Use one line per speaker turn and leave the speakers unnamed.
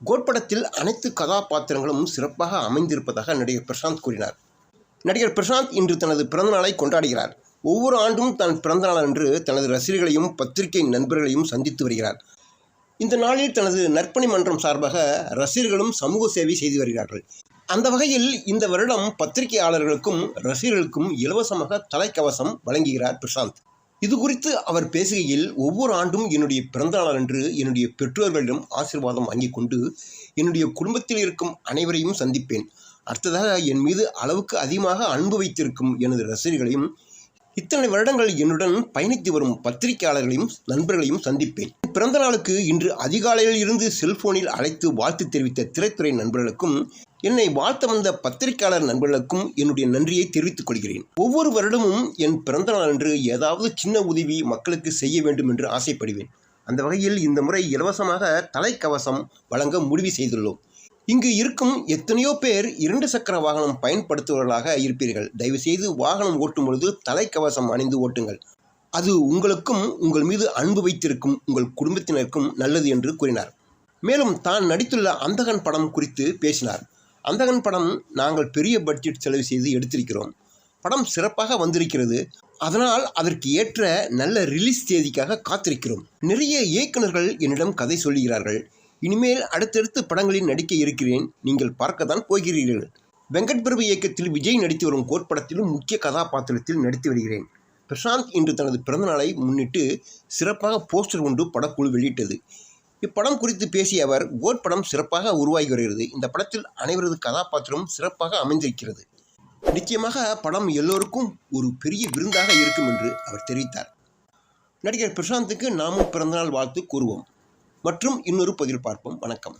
Code படத்தில் அனைத்து கதாபாத்திரங்களும் சிறப்பாக அமைந்திருப்பதாக நடிகர் பிரசாந்த் கூறினார். நடிகர் பிரசாந்த் இன்று தனது பிறந்தநாளை கொண்டாடுகிறார். ஒவ்வொரு ஆண்டும் தன் பிறந்தநாள் அன்று தனது ரசிகர்களையும் பத்திரிகை நண்பர்களையும் சந்தித்து வருகிறார். இந்த நாளில் தனது நற்பணி மன்றம் சார்பாக ரசிகர்களும் சமூக சேவை செய்து வருகிறார்கள். அந்த வகையில் இந்த வருடம் பத்திரிகையாளர்களுக்கும் ரசிகர்களுக்கும் இலவசமாக தலைக்கவசம் வழங்குகிறார் பிரசாந்த். இது குறித்து அவர் பேசுகையில், ஒவ்வொரு ஆண்டும் என்னுடைய பிறந்தநாள் அன்று என்னுடைய பெற்றோர்களிடம் ஆசீர்வாதம் வாங்கி கொண்டு என்னுடைய குடும்பத்தில் இருக்கும் அனைவரையும் சந்திப்பேன். அடுத்ததாக என் மீது அளவுக்கு அதிகமாக அன்பு வைத்திருக்கும் எனது ரசிகர்களையும் இத்தனை வருடங்கள் என்னுடன் பயணித்து வரும் பத்திரிகையாளர்களையும் நண்பர்களையும் சந்திப்பேன். பிறந்த நாளுக்கு இன்று அதிகாலையில் இருந்து செல்போனில் அழைத்து வாழ்த்து தெரிவித்த திரைத்துறை நண்பர்களுக்கும் என்னை வாழ்த்த வந்த பத்திரிகையாளர் நண்பர்களுக்கும் என்னுடைய நன்றியை தெரிவித்துக் கொள்கிறேன். ஒவ்வொரு வருடமும் என் பிறந்த நாள் அன்று ஏதாவது சின்ன உதவி மக்களுக்கு செய்ய வேண்டும் என்று ஆசைப்படுவேன். அந்த வகையில் இந்த முறை இலவசமாக தலைக்கவசம் வழங்க முடிவு செய்துள்ளோம். இங்கு இருக்கும் எத்தனையோ பேர் 2 சக்கர வாகனம் பயன்படுத்துபவர்களாக இருப்பீர்கள். தயவுசெய்து வாகனம் ஓட்டும் பொழுது தலைக்கவசம் அணிந்து ஓட்டுங்கள். அது உங்களுக்கும் உங்கள் மீது அன்பு வைத்திருக்கும் உங்கள் குடும்பத்தினருக்கும் நல்லது என்று கூறினார். மேலும் தான் நடித்துள்ள அந்தகன் படம் குறித்து பேசினார். அந்தகன் படம் நாங்கள் பெரிய பட்ஜெட் செலவு செய்து எடுத்திருக்கிறோம். படம் சிறப்பாக வந்திருக்கிறது. அதனால் அதற்கு ஏற்ற நல்ல ரிலீஸ் தேதிக்காக காத்திருக்கிறோம். நிறைய இயக்குநர்கள் என்னிடம் கதை சொல்லுகிறார்கள். இனிமேல் அடுத்தடுத்து படங்களில் நடிக்க இருக்கிறேன். நீங்கள் பார்க்கத்தான் போகிறீர்கள். வெங்கட் பிரபு இயக்கத்தில் விஜய் நடித்து வரும் கோட் படத்திலும் முக்கிய கதாபாத்திரத்தில் நடித்து வருகிறேன். பிரசாந்த் இன்று தனது பிறந்தநாளை முன்னிட்டு சிறப்பாக போஸ்டர் ஒன்று படக்குழு வெளியிட்டது. இப்படம் குறித்து பேசிய அவர், கோட் படம் சிறப்பாக உருவாகி வருகிறது. இந்த படத்தில் அனைவரது கதாபாத்திரமும் சிறப்பாக அமைந்திருக்கிறது. நிச்சயமாக படம் எல்லோருக்கும் ஒரு பெரிய விருந்தாக இருக்கும் என்று அவர் தெரிவித்தார். நடிகர் பிரசாந்துக்கு நாமும் பிறந்தநாள் வாழ்த்து கூறுவோம். மற்றும் இன்னொரு பதிவில் பார்ப்போம். வணக்கம்.